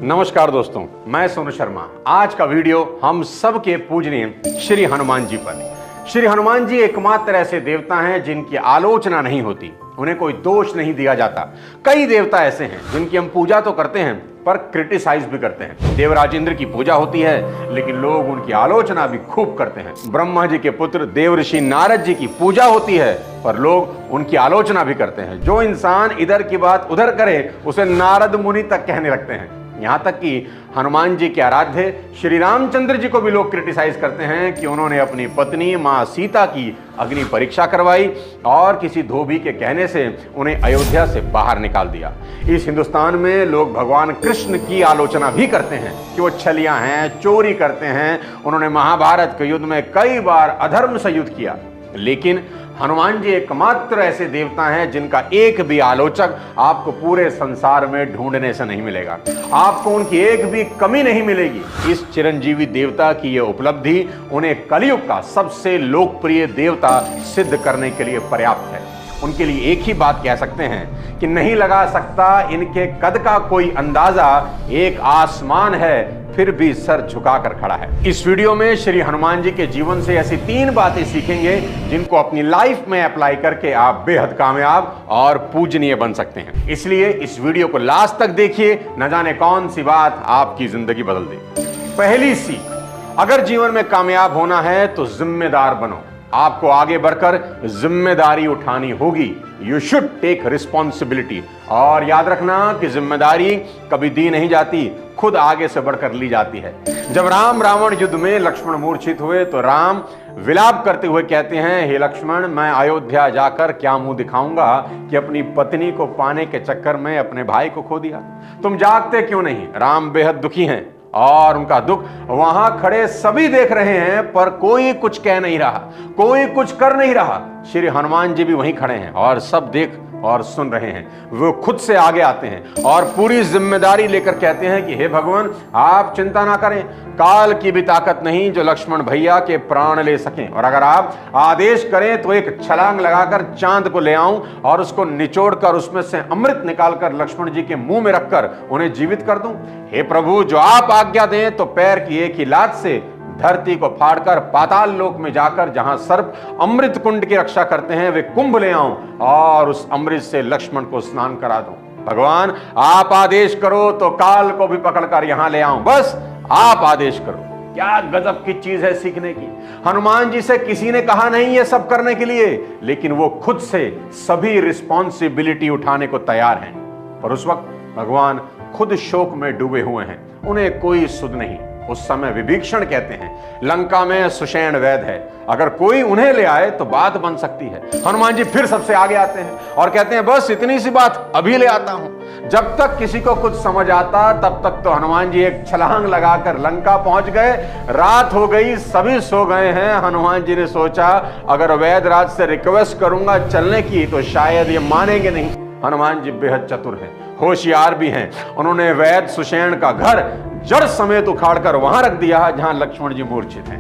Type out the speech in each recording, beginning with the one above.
नमस्कार दोस्तों, मैं सोनू शर्मा। आज का वीडियो हम सबके पूजनीय श्री हनुमान जी पर। श्री हनुमान जी एकमात्र ऐसे देवता हैं जिनकी आलोचना नहीं होती, उन्हें कोई दोष नहीं दिया जाता। कई देवता ऐसे हैं जिनकी हम पूजा तो करते हैं पर क्रिटिसाइज भी करते हैं। देवराज इंद्र की पूजा होती है लेकिन लोग उनकी आलोचना भी खूब करते हैं। ब्रह्मा जी के पुत्र देव ऋषि नारद जी की पूजा होती है पर लोग उनकी आलोचना भी करते हैं। जो इंसान इधर की बात उधर करे उसे नारद मुनि तक कहने लगते हैं। यहाँ तक कि हनुमान जी के आराध्य श्री रामचंद्र जी को भी लोग क्रिटिसाइज करते हैं कि उन्होंने अपनी पत्नी मां सीता की अग्नि परीक्षा करवाई और किसी धोबी के कहने से उन्हें अयोध्या से बाहर निकाल दिया। इस हिंदुस्तान में लोग भगवान कृष्ण की आलोचना भी करते हैं कि वो छलिया हैं, चोरी करते हैं। उन्होंने महाभारत के युद्ध में कई बार अधर्म से युद्ध किया, लेकिन हनुमान जी एकमात्र ऐसे देवता हैं जिनका एक भी आलोचक आपको पूरे संसार में ढूंढने से नहीं मिलेगा। आपको उनकी एक भी कमी नहीं मिलेगी। इस चिरंजीवी देवता की यह उपलब्धि उन्हें कलयुग का सबसे लोकप्रिय देवता सिद्ध करने के लिए पर्याप्त है। उनके लिए एक ही बात कह सकते हैं कि नहीं लगा सकता इनके कद का कोई अंदाजा, एक आसमान है फिर भी सर झुकाकर खड़ा है। इस वीडियो में श्री हनुमान जी के जीवन से ऐसी 3 बातें सीखेंगे जिनको अपनी लाइफ में अप्लाई करके आप बेहद कामयाब और पूजनीय बन सकते हैं। इसलिए इस वीडियो को लास्ट तक देखिए, न जाने कौन सी बात आपकी जिंदगी बदल दे। पहली सीख, अगर जीवन में कामयाब होना है तो जिम्मेदार बनो। आपको आगे बढ़कर जिम्मेदारी उठानी होगी। You should take responsibility. और याद रखना कि जिम्मेदारी कभी दी नहीं जाती, खुद आगे से बढ़कर ली जाती है। जब राम रावण युद्ध में लक्ष्मण मूर्छित हुए तो राम विलाप करते हुए कहते हैं, हे लक्ष्मण, मैं अयोध्या जाकर क्या मुंह दिखाऊंगा कि अपनी पत्नी को पाने के चक्कर में अपने भाई को खो दिया। तुम जागते क्यों नहीं? राम बेहद दुखी हैं और उनका दुख वहां खड़े सभी देख रहे हैं पर कोई कुछ कह नहीं रहा, कोई कुछ कर नहीं रहा। श्री हनुमान जी भी वहीं खड़े हैं और सब देख और सुन रहे हैं। वो खुद से आगे आते हैं और पूरी जिम्मेदारी लेकर कहते हैं कि हे भगवान, आप चिंता ना करें, काल की भी ताकत नहीं जो लक्ष्मण भैया के प्राण ले सकें। और अगर आप आदेश करें तो एक छलांग लगाकर चांद को ले आऊं और उसको निचोड़कर उसमें से अमृत निकालकर लक्ष्मण जी के मुंह में रखकर उन्हें जीवित कर दूं। हे प्रभु, जो आप आज्ञा दें तो पैर की एक ही लात से धरती को फाड़कर पाताल लोक में जाकर जहां सर्प अमृत कुंड की रक्षा करते हैं वे कुंभ ले आऊं और उस अमृत से लक्ष्मण को स्नान करा दूं। भगवान, आप आदेश करो तो काल को भी पकड़कर यहां ले आऊं, बस आप आदेश करो। क्या गजब की चीज है सीखने की। हनुमान जी से किसी ने कहा नहीं ये सब करने के लिए, लेकिन वो खुद से सभी रिस्पॉन्सिबिलिटी उठाने को तैयार हैं। पर उस वक्त भगवान खुद शोक में डूबे हुए हैं, उन्हें कोई सुध नहीं। उस समय विभीषण कहते हैं, लंका में सुषेण वैद है, अगर कोई उन्हें ले आए तो बात बन सकती है। हनुमान जी फिर सबसे आगे आते हैं और कहते हैं, बस इतनी सी बात, अभी ले आता हूं। जब तक किसी को कुछ समझ आता तब तक तो हनुमान जी एक छलांग लगाकर लंका पहुंच गए। रात हो गई, सभी सो गए हैं। हनुमान जी ने सोचा, अगर वैदराज से रिक्वेस्ट करूंगा चलने की तो शायद ये मानेंगे नहीं। हनुमान जी बेहद चतुर हैं, होशियार भी हैं। उन्होंने वैद सुषेण का घर जड़ समेत उखाड़कर वहां रख दिया जहां लक्ष्मण जी मूर्छित हैं।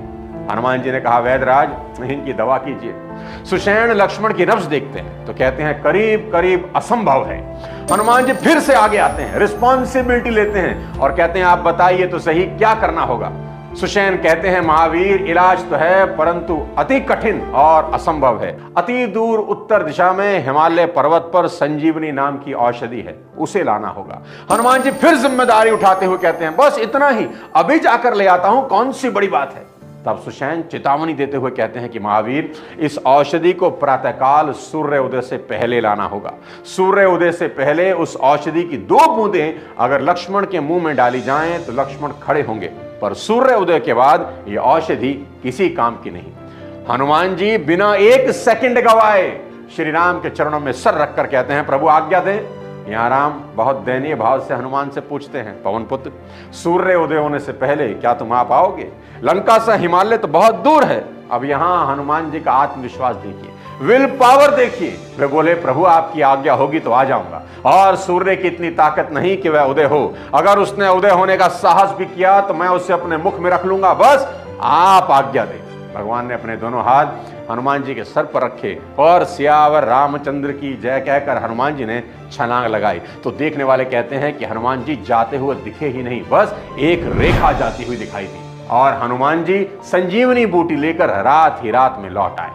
हनुमान जी ने कहा, वैदराज, इनकी दवा कीजिए। सुषेण लक्ष्मण की नब्ज देखते हैं तो कहते हैं, करीब करीब असंभव है। हनुमान जी फिर से आगे आते हैं, रिस्पॉन्सिबिलिटी लेते हैं और कहते हैं, आप बताइए तो सही क्या करना होगा। सुषेण कहते हैं, महावीर, इलाज तो है परंतु अति कठिन और असंभव है। अति दूर उत्तर दिशा में हिमालय पर्वत पर संजीवनी नाम की औषधि है, उसे लाना होगा। हनुमान जी फिर जिम्मेदारी उठाते हुए कहते हैं, बस इतना ही, अभी जाकर ले आता हूं, कौन सी बड़ी बात है। तब सुषेण चेतावनी देते हुए कहते हैं कि महावीर, इस औषधि को प्रातःकाल सूर्य उदय से पहले लाना होगा। सूर्य उदय से पहले उस औषधि की 2 बूंदें अगर लक्ष्मण के मुंह में डाली जाएं तो लक्ष्मण खड़े होंगे, पर सूर्य उदय के बाद यह औषधि किसी काम की नहीं। हनुमान जी बिना 1 सेकंड गवाए श्री राम के चरणों में सर रखकर कहते हैं, प्रभु आज्ञा दें। यहाँ राम बहुत दयनीय भाव से हनुमान से पूछते हैं, पवन पुत्र, सूर्य उदय होने से पहले क्या तुम आ पाओगे? लंका से हिमालय तो बहुत दूर है। अब यहाँ हनुमान जी का आत्मविश्वास देखिए, विल पावर देखिए। वे बोले, प्रभु आपकी आज्ञा होगी तो आ जाऊंगा। और सूर्य की इतनी ताकत नहीं कि वह उदय हो, अगर उसने उदय होने का साहस भी किया तो मैं उसे अपने मुख में रख लूंगा, बस आप आज्ञा दें। भगवान ने अपने दोनों हाथ हनुमान जी के सर पर रखे और सियावर रामचंद्र की जय कहकर हनुमान जी ने छलांग लगाई। तो देखने वाले कहते हैं कि हनुमान जी जाते हुए दिखे ही नहीं, बस एक रेखा जाती हुई दिखाई दी और हनुमान जी संजीवनी बूटी लेकर रात ही रात में लौट आए।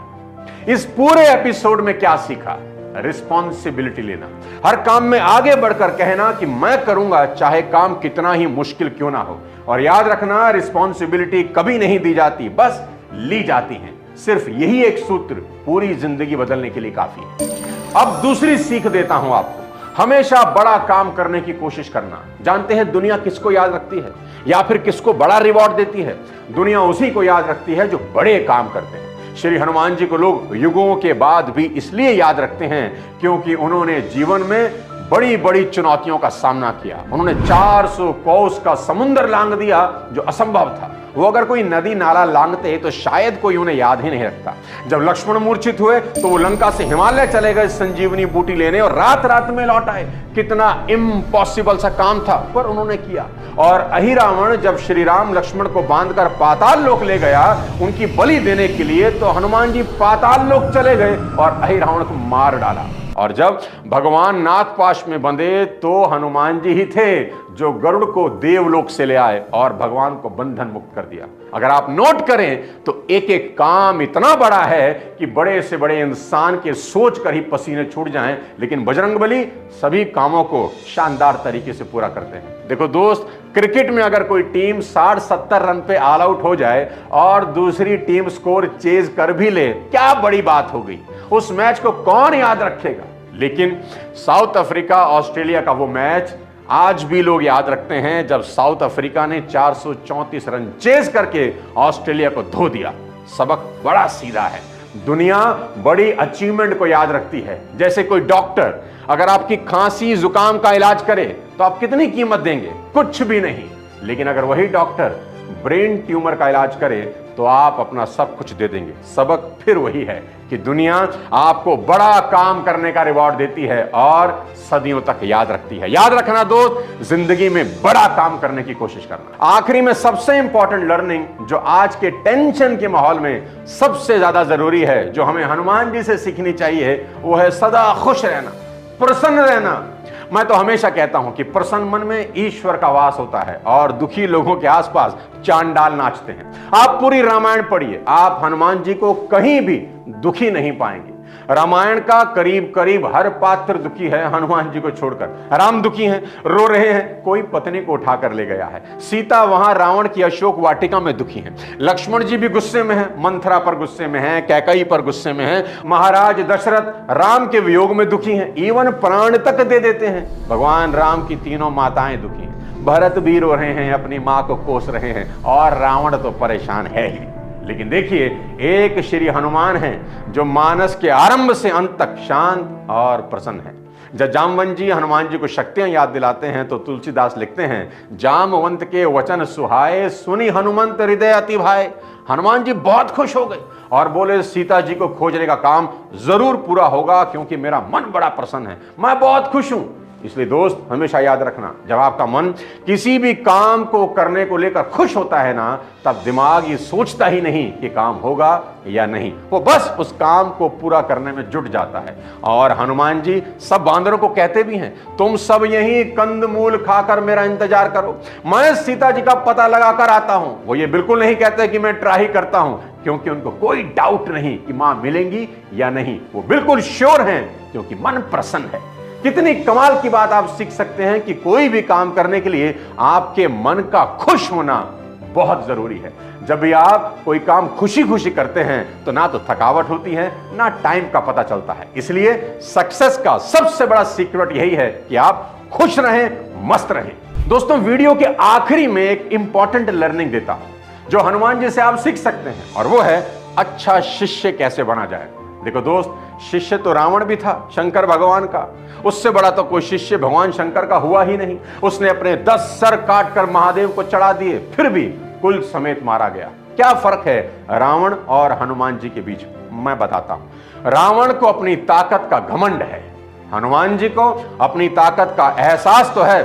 इस पूरे एपिसोड में क्या सीखा? रिस्पॉन्सिबिलिटी लेना, हर काम में आगे बढ़कर कहना कि मैं करूंगा, चाहे काम कितना ही मुश्किल क्यों ना हो। और याद रखना, रिस्पॉन्सिबिलिटी कभी नहीं दी जाती, बस ली जाती है। सिर्फ यही एक सूत्र पूरी जिंदगी बदलने के लिए काफी है। अब दूसरी सीख देता हूं आपको, हमेशा बड़ा काम करने की कोशिश करना। जानते हैं दुनिया किसको याद रखती है या फिर किसको बड़ा रिवॉर्ड देती है? दुनिया उसी को याद रखती है जो बड़े काम करते हैं। श्री हनुमान जी को लोग युगों के बाद भी इसलिए याद रखते हैं क्योंकि उन्होंने जीवन में बड़ी बड़ी चुनौतियों का सामना किया। उन्होंने 400 कोस का समुद्र लांघ दिया जो असंभव था। वो अगर कोई नदी नाला लांघते तो शायद कोई उन्हें याद ही नहीं रखता। जब लक्ष्मण मूर्छित हुए तो वो लंका से हिमालय चले गए संजीवनी बूटी लेने और रात रात में लौट आए। कितना इम्पॉसिबल सा काम था, पर उन्होंने किया। और अहिरावण जब श्री राम लक्ष्मण को बांधकर पाताल लोक ले गया उनकी बलि देने के लिए, तो हनुमान जी पाताल लोक चले गए और अहिरावण को मार डाला। और जब भगवान नागपाश में बंधे तो हनुमान जी ही थे जो गरुड़ को देवलोक से ले आए और भगवान को बंधन मुक्त कर दिया। अगर आप नोट करें तो एक एक काम इतना बड़ा है कि बड़े से बड़े इंसान के सोच कर ही पसीने छूट जाएं, लेकिन बजरंगबली सभी कामों को शानदार तरीके से पूरा करते हैं। देखो दोस्त, क्रिकेट में अगर कोई टीम 60-70 रन पे ऑल आउट हो जाए और दूसरी टीम स्कोर चेज कर भी ले, क्या बड़ी बात हो गई। उस मैच को कौन याद रखेगा? लेकिन साउथ अफ्रीका ऑस्ट्रेलिया का वो मैच आज भी लोग याद रखते हैं, जब साउथ अफ्रीका ने 434 रन चेज करके ऑस्ट्रेलिया को धो दिया। सबक बड़ा सीधा है, दुनिया बड़ी अचीवमेंट को याद रखती है। जैसे कोई डॉक्टर अगर आपकी खांसी जुकाम का इलाज करे तो आप कितनी कीमत देंगे? कुछ भी नहीं। लेकिन अगर वही डॉक्टर ब्रेन ट्यूमर का इलाज करे तो आप अपना सब कुछ दे देंगे। सबक फिर वही है कि दुनिया आपको बड़ा काम करने का रिवॉर्ड देती है और सदियों तक याद रखती है। याद रखना दोस्त, जिंदगी में बड़ा काम करने की कोशिश करना। आखिरी में सबसे इंपॉर्टेंट लर्निंग जो आज के टेंशन के माहौल में सबसे ज्यादा जरूरी है, जो हमें हनुमान जी से सीखनी चाहिए, वो है सदा खुश रहना, प्रसन्न रहना। मैं तो हमेशा कहता हूं कि प्रसन्न मन में ईश्वर का वास होता है और दुखी लोगों के आसपास चांडाल नाचते हैं। आप पूरी रामायण पढ़िए, आप हनुमान जी को कहीं भी दुखी नहीं पाएंगे। रामायण का करीब करीब हर पात्र दुखी है, हनुमान जी को छोड़कर। राम दुखी हैं, रो रहे हैं, कोई पत्नी को उठाकर ले गया है। सीता वहां रावण की अशोक वाटिका में दुखी हैं। लक्ष्मण जी भी गुस्से में हैं, मंथरा पर गुस्से में हैं, कैकेयी पर गुस्से में हैं। महाराज दशरथ राम के वियोग में दुखी हैं, इवन प्राण तक दे देते हैं। भगवान राम की तीनों माताएं दुखी हैं। भरत भी रो रहे हैं, अपनी मां को कोस रहे हैं और रावण तो परेशान है ही। लेकिन देखिए, एक श्री हनुमान हैं जो मानस के आरंभ से अंत तक शांत और प्रसन्न है। जब जामवंत जी हनुमान जी को शक्तियां याद दिलाते हैं तो तुलसीदास लिखते हैं, जामवंत के वचन सुहाए, सुनी हनुमंत हृदय अति भाए। हनुमान जी बहुत खुश हो गए और बोले, सीता जी को खोजने का काम जरूर पूरा होगा क्योंकि मेरा मन बड़ा प्रसन्न है, मैं बहुत खुश हूं। इसलिए दोस्त, हमेशा याद रखना, जब आपका मन किसी भी काम को करने को लेकर खुश होता है ना, तब दिमाग ये सोचता ही नहीं कि काम होगा या नहीं, वो बस उस काम को पूरा करने में जुट जाता है। और हनुमान जी सब बांदरों को कहते भी हैं, तुम सब यही कंदमूल खाकर मेरा इंतजार करो, मैं सीता जी का पता लगाकर आता हूं। वो ये बिल्कुल नहीं कहते कि मैं ट्राई करता हूं, क्योंकि उनको कोई डाउट नहीं कि मां मिलेंगी या नहीं। वो बिल्कुल श्योर हैं क्योंकि मन प्रसन्न है। कितनी कमाल की बात आप सीख सकते हैं कि कोई भी काम करने के लिए आपके मन का खुश होना बहुत जरूरी है। जब भी आप कोई काम खुशी खुशी करते हैं तो ना तो थकावट होती है, ना टाइम का पता चलता है। इसलिए सक्सेस का सबसे बड़ा सीक्रेट यही है कि आप खुश रहें, मस्त रहें। दोस्तों, वीडियो के आखिरी में एक इंपॉर्टेंट लर्निंग देता हूं जो हनुमान जी से आप सीख सकते हैं, और वो है अच्छा शिष्य कैसे बना जाए। देखो दोस्त, शिष्य तो रावण भी था शंकर भगवान का, उससे बड़ा तो कोई शिष्य भगवान शंकर का हुआ ही नहीं। उसने अपने 10 सर काट कर महादेव को चढ़ा दिए, फिर भी कुल समेत मारा गया। क्या फर्क है रावण और हनुमान जी के बीच? मैं बताता हूं। रावण को अपनी ताकत का घमंड है, हनुमान जी को अपनी ताकत का एहसास तो है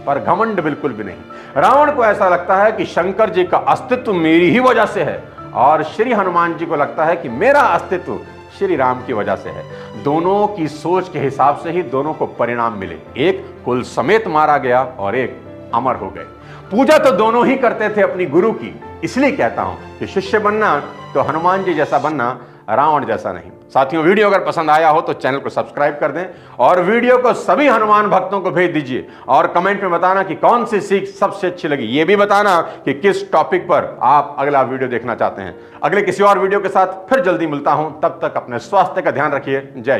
पर घमंड बिल्कुल भी नहीं। रावण को ऐसा लगता है कि शंकर जी का अस्तित्व मेरी ही वजह से है और श्री हनुमान जी को लगता है कि मेरा अस्तित्व श्री राम की वजह से है। दोनों की सोच के हिसाब से ही दोनों को परिणाम मिले, एक कुल समेत मारा गया और एक अमर हो गए। पूजा तो दोनों ही करते थे अपनी गुरु की, इसलिए कहता हूं कि शिष्य बनना तो हनुमान जी जैसा बनना, रावण जैसा नहीं। साथियों, वीडियो अगर पसंद आया हो तो चैनल को सब्सक्राइब कर दें और वीडियो को सभी हनुमान भक्तों को भेज दीजिए और कमेंट में बताना कि कौन सी सीख सबसे अच्छी लगी। यह भी बताना कि किस टॉपिक पर आप अगला वीडियो देखना चाहते हैं। अगले किसी और वीडियो के साथ फिर जल्दी मिलता हूं, तब तक अपने स्वास्थ्य का ध्यान रखिए। जय श्री